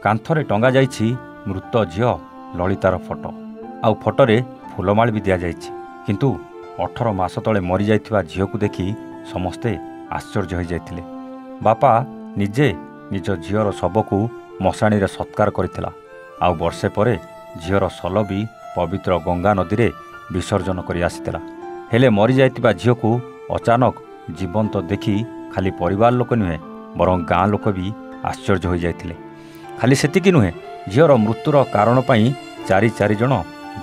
କାନ୍ଥରେ ଟଙ୍ଗା ଯାଇଛି ମୃତ ଝିଅ ଲଳିତାର ଫଟୋ। ଆଉ ଫଟୋରେ ଫୁଲମାଳ ବି ଦିଆଯାଇଛି। କିନ୍ତୁ 18 ମାସ ତଳେ ମରିଯାଇଥିବା ଝିଅକୁ ଦେଖି ସମସ୍ତେ ଆଶ୍ଚର୍ଯ୍ୟ ହୋଇଯାଇଥିଲେ। ବାପା ନିଜେ ନିଜ ଝିଅର ଶବକୁ ମଶାଣିରେ ସତ୍କାର କରିଥିଲା। ଆଉ ବର୍ଷେ ପରେ ଝିଅର ଶଲ ବି ପବିତ୍ର ଗଙ୍ଗା ନଦୀରେ ବିସର୍ଜନ କରି ଆସିଥିଲା। ହେଲେ ମରିଯାଇଥିବା ଝିଅକୁ ଅଚାନକ ଜୀବନ୍ତ ଦେଖି ଖାଲି ପରିବାର ଲୋକ ନୁହେଁ ବରଂ ଗାଁ ଲୋକ ବି ଆଶ୍ଚର୍ଯ୍ୟ ହୋଇଯାଇଥିଲେ। ଖାଲି ସେତିକି ନୁହେଁ, ଝିଅର ମୃତ୍ୟୁର କାରଣ ପାଇଁ ଚାରି ଜଣ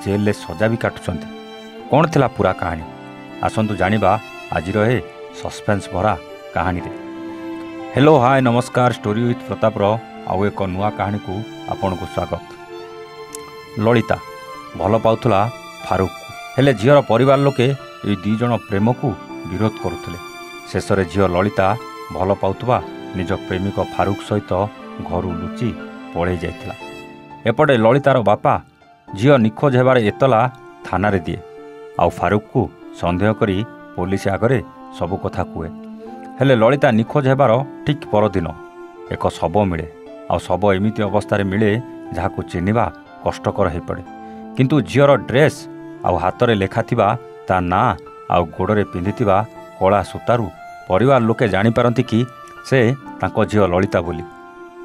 ଜେଲରେ ସଜା ବି କାଟୁଛନ୍ତି। କ'ଣ ଥିଲା ପୁରା କାହାଣୀ? ଆସନ୍ତୁ ଜାଣିବା ଆଜିର ଏ ସସ୍ପେନ୍ସ ଭରା କାହାଣୀରେ। ହ୍ୟାଲୋ ହାଏ ନମସ୍କାର, ଷ୍ଟୋରି ୱିଥ୍ ପ୍ରତାପର ଆଉ ଏକ ନୂଆ କାହାଣୀକୁ ଆପଣଙ୍କୁ ସ୍ୱାଗତ। ଲଳିତା ଭଲ ପାଉଥିଲା ଫାରୁକକୁ। ହେଲେ ଝିଅର ପରିବାର ଲୋକେ ଏହି 2 ଜଣ ପ୍ରେମକୁ ବିରୋଧ କରୁଥିଲେ। ଶେଷରେ ଝିଅ ଲଳିତା ଭଲ ପାଉଥିବା ନିଜ ପ୍ରେମିକ ଫାରୁକ ସହିତ ଘରୁ ଲୁଚି ପଳେଇ ଯାଇଥିଲା। ଏପଟେ ଲଳିତାର ବାପା ଝିଅ ନିଖୋଜ ହେବାର ଏତଲା ଥାନାରେ ଦିଏ। ଆଉ ଫାରୁକକୁ ସନ୍ଦେହ କରି ପୋଲିସ ଆଗରେ ସବୁ କଥା କୁହେ। ହେଲେ ଲଳିତା ନିଖୋଜ ହେବାର ଠିକ୍ ପରଦିନ ଏକ ଶବ ମିଳେ। ଆଉ ଶବ ଏମିତି ଅବସ୍ଥାରେ ମିଳେ ଯାହାକୁ ଚିହ୍ନିବା କଷ୍ଟକର ହୋଇପଡ଼େ। କିନ୍ତୁ ଝିଅର ଡ୍ରେସ୍ ଆଉ ହାତରେ ଲେଖାଥିବା ତା ନାଁ ଆଉ ଗୋଡ଼ରେ ପିନ୍ଧିଥିବା କଳା ସୂତାରୁ ପରିବାର ଲୋକେ ଜାଣିପାରନ୍ତି କି ସେ ତାଙ୍କ ଝିଅ ଲଳିତା ବୋଲି।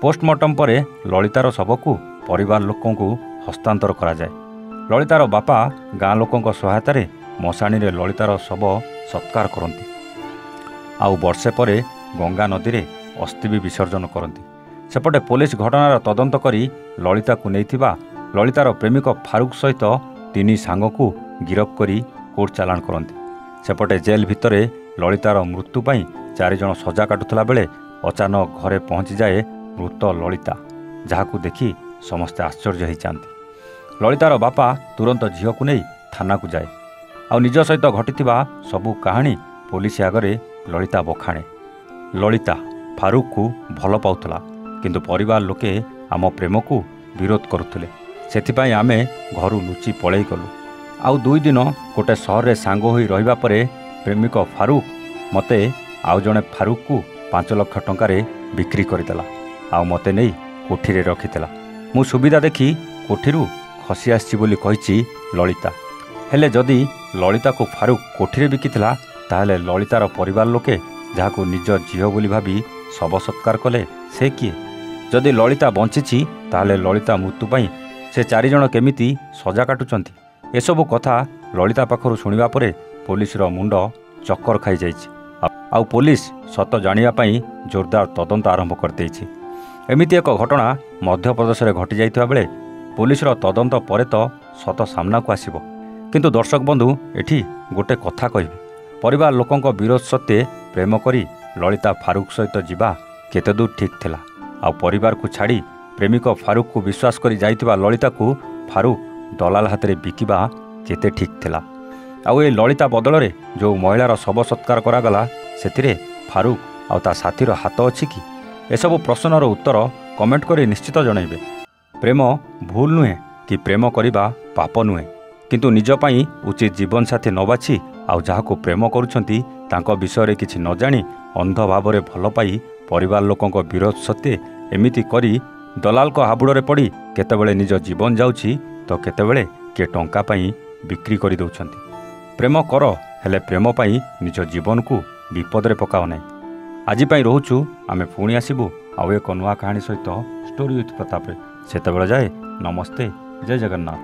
ପୋଷ୍ଟମର୍ଟମ୍ ପରେ ଲଳିତାର ଶବକୁ ପରିବାର ଲୋକଙ୍କୁ ହସ୍ତାନ୍ତର କରାଯାଏ। ଲଳିତାର ବାପା ଗାଁ ଲୋକଙ୍କ ସହାୟତାରେ ମଶାଣିରେ ଲଳିତାର ଶବ ସତ୍କାର କରନ୍ତି। ଆଉ ବର୍ଷେ ପରେ ଗଙ୍ଗା ନଦୀରେ ଅସ୍ଥି ବି ବିସର୍ଜନ କରନ୍ତି। ସେପଟେ ପୋଲିସ ଘଟଣାର ତଦନ୍ତ କରି ଲଳିତାକୁ ନେଇଥିବା ଲଳିତାର ପ୍ରେମିକ ଫାରୁକ ସହିତ 3 ସାଙ୍ଗକୁ ଗିରଫ କରି କୋର୍ଟ ଚାଲାଣ କରନ୍ତି। ସେପଟେ ଜେଲ୍ ଭିତରେ ଲଳିତାର ମୃତ୍ୟୁ ପାଇଁ 4 ଜଣ ସଜା କାଟୁଥିଲା ବେଳେ ଅଚାନକ ଘରେ ପହଞ୍ଚିଯାଏ ମୃତ ଲଳିତା, ଯାହାକୁ ଦେଖି ସମସ୍ତେ ଆଶ୍ଚର୍ଯ୍ୟ ହୋଇଯାଆନ୍ତି। ଲଳିତାର ବାପା ତୁରନ୍ତ ଝିଅକୁ ନେଇ ଥାନାକୁ ଯାଏ। ଆଉ ନିଜ ସହିତ ଘଟିଥିବା ସବୁ କାହାଣୀ ପୋଲିସ ଆଗରେ ଲଳିତା ବଖାଣେ। ଲଳିତା ଫାରୁକକୁ ଭଲ ପାଉଥିଲା, କିନ୍ତୁ ପରିବାର ଲୋକେ ଆମ ପ୍ରେମକୁ ବିରୋଧ କରୁଥିଲେ। ସେଥିପାଇଁ ଆମେ ଘରୁ ଲୁଚି ପଳେଇ ଗଲୁ। ଆଉ 2 ଦିନ ଗୋଟେ ସହରରେ ସାଙ୍ଗ ହୋଇ ରହିବା ପରେ ପ୍ରେମିକ ଫାରୁକ ମୋତେ ଆଉ ଜଣେ ଫାରୁକକୁ 5 ଲକ୍ଷ ଟଙ୍କାରେ ବିକ୍ରି କରିଦେଲା। ଆଉ ମୋତେ ନେଇ କୋଠିରେ ରଖିଥିଲା। ମୁଁ ସୁବିଧା ଦେଖି କୋଠିରୁ ଖସି ଆସିଛି ବୋଲି କହିଛି ଲଳିତା। ହେଲେ ଯଦି ଲଳିତାକୁ ଫାରୁକ କୋଠିରେ ବିକିଥିଲା, ତାହେଲେ ଲଳିତାର ପରିବାର ଲୋକେ ଯାହାକୁ ନିଜ ଝିଅ ବୋଲି ଭାବି ଶବ ସତ୍କାର କଲେ ସେ କିଏ? ଯଦି ଲଳିତା ବଞ୍ଚିଛି, ତାହେଲେ ଲଳିତା ମୃତ୍ୟୁ ପାଇଁ ସେ 4 ଜଣ କେମିତି ସଜା କାଟୁଛନ୍ତି? ଏସବୁ କଥା ଲଳିତା ପାଖରୁ ଶୁଣିବା ପରେ ପୋଲିସର ମୁଣ୍ଡ ଚକ୍କର ଖାଇଯାଇଛି। ଆଉ ପୋଲିସ ସତ ଜାଣିବା ପାଇଁ ଜୋରଦାର ତଦନ୍ତ ଆରମ୍ଭ କରିଦେଇଛି। ଏମିତି ଏକ ଘଟଣା ମଧ୍ୟପ୍ରଦେଶରେ ଘଟିଯାଇଥିବା ବେଳେ ପୋଲିସର ତଦନ୍ତ ପରେ ତ ସତ ସାମ୍ନାକୁ ଆସିବ। କିନ୍ତୁ ଦର୍ଶକ ବନ୍ଧୁ, ଏଠି ଗୋଟେ କଥା କହିବି। ପରିବାର ଲୋକଙ୍କ ବିରୋଧ ସତ୍ତ୍ୱେ ପ୍ରେମ କରି ଲଳିତା ଫାରୁକ ସହିତ ଯିବା କେତେଦୂର ଠିକ୍ ଥିଲା? ଆଉ ପରିବାରକୁ ଛାଡ଼ି ପ୍ରେମିକ ଫାରୁକକୁ ବିଶ୍ୱାସ କରି ଯାଇଥିବା ଲଳିତାକୁ ଫାରୁକ ଦଲାଲ ହାତରେ ବିକିବା କେତେ ଠିକ୍ ଥିଲା? ଆଉ ଏ ଲଳିତା ବଦଳରେ ଯେଉଁ ମହିଳାର ଶବ ସତ୍କାର କରାଗଲା, ସେଥିରେ ଫାରୁକ ଆଉ ତା ସାଥୀର ହାତ ଅଛି କି? ଏସବୁ ପ୍ରଶ୍ନର ଉତ୍ତର କମେଣ୍ଟ କରି ନିଶ୍ଚିତ ଜଣାଇବେ। ପ୍ରେମ ଭୁଲ ନୁହେଁ କି ପ୍ରେମ କରିବା ପାପ ନୁହେଁ। କିନ୍ତୁ ନିଜ ପାଇଁ ଉଚିତ ଜୀବନସାଥୀ ନ ବାଛି ଆଉ ଯାହାକୁ ପ୍ରେମ କରୁଛନ୍ତି ତାଙ୍କ ବିଷୟରେ କିଛି ନ ଜାଣି ଅନ୍ଧ ଭାବରେ ଭଲ ପାଇ ପରିବାର ଲୋକଙ୍କ ବିରୋଧ ସତ୍ତ୍ୱେ ଏମିତି କରି ଦଲାଲଙ୍କ ହାବୁଡ଼ରେ ପଡ଼ି କେତେବେଳେ ନିଜ ଜୀବନ ଯାଉଛି ତ କେତେବେଳେ କିଏ ଟଙ୍କା ପାଇଁ ବିକ୍ରି କରିଦେଉଛନ୍ତି। ପ୍ରେମ କର, ହେଲେ ପ୍ରେମ ପାଇଁ ନିଜ ଜୀବନକୁ ବିପଦରେ ପକାଅ ନାହିଁ। ଆଜି ପାଇଁ ରହୁଛୁ। ଆମେ ପୁଣି ଆସିବୁ ଆଉ ଏକ ନୂଆ କାହାଣୀ ସହିତ ଷ୍ଟୋରି ୱିଥ୍ ପ୍ରତାପରେ। ସେତେବେଳେ ଯାଏ ନମସ୍ତେ, ଜୟ ଜଗନ୍ନାଥ।